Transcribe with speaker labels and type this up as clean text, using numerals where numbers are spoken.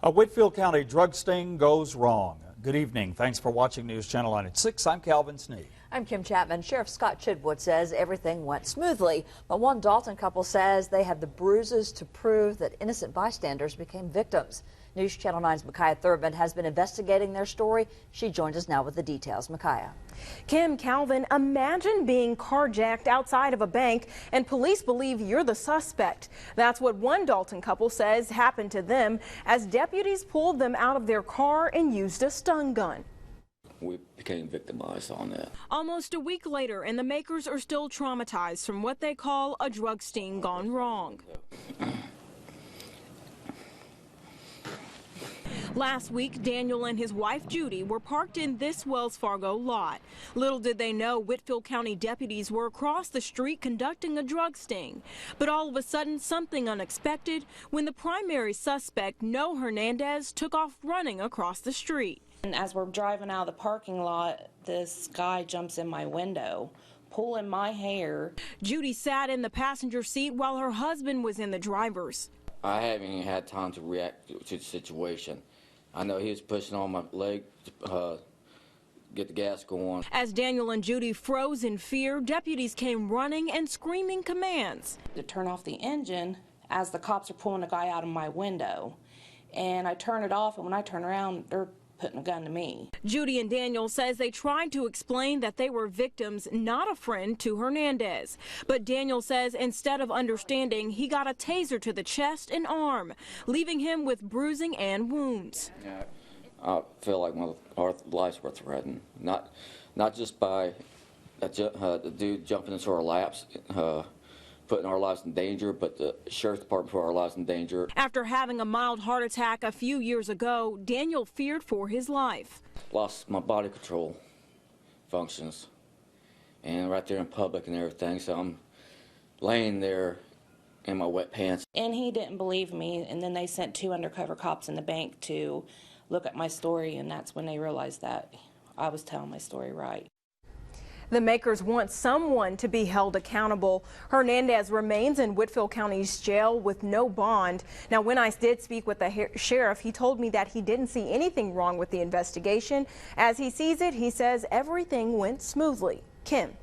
Speaker 1: A Whitfield County drug sting goes wrong. Good evening. Thanks for watching News Channel 9 at 6. I'm Calvin Snee.
Speaker 2: I'm Kim Chapman. Sheriff Scott Chidwood says everything went smoothly, but one Dalton couple says they had the bruises to prove that innocent bystanders became victims. News Channel 9's Mikaya Thurmond has been investigating their story. She joins us now with the details. Mikaya.
Speaker 3: Kim, Calvin, imagine being carjacked outside of a bank and police believe you're the suspect. That's what one Dalton couple says happened to them as deputies pulled them out of their car and used a stun gun.
Speaker 4: We became victimized on that.
Speaker 3: Almost a week later, and the makers are still traumatized from what they call a drug sting gone wrong. Last week, Daniel and his wife, Judy, were parked in this Wells Fargo lot. Little did they know Whitfield County deputies were across the street conducting a drug sting. But all of a sudden, something unexpected when the primary suspect, Noe Hernandez, took off running across the street.
Speaker 5: And as we're driving out of the parking lot, this guy jumps in my window, pulling my hair.
Speaker 3: Judy sat in the passenger seat while her husband was in the driver's.
Speaker 4: I haven't even had time to react to the situation. I know he was pushing on my leg to get the gas going.
Speaker 3: As Daniel and Judy froze in fear, deputies came running and screaming commands.
Speaker 5: To turn off the engine as the cops are pulling a guy out of my window. And I turn it off, and when I turn around, they're putting a gun to me.
Speaker 3: Judy and Daniel says they tried to explain that they were victims, not a friend to Hernandez. But Daniel says instead of understanding, he got a taser to the chest and arm, leaving him with bruising and wounds.
Speaker 4: Yeah, I feel like our lives were threatened, not just by the dude jumping into our laps, putting our lives in danger, but the sheriff's department put our lives in danger.
Speaker 3: After having a mild heart attack a few years ago, Daniel feared for his life.
Speaker 4: Lost my body control functions, and right there in public and everything, so I'm laying there in my wet pants.
Speaker 5: And he didn't believe me, and then they sent 2 undercover cops in the bank to look at my story, and that's when they realized that I was telling my story right.
Speaker 3: The makers want someone to be held accountable. Hernandez remains in Whitfield County's jail with no bond. Now, when I did speak with the sheriff, he told me that he didn't see anything wrong with the investigation. As he sees it, he says everything went smoothly. Kim.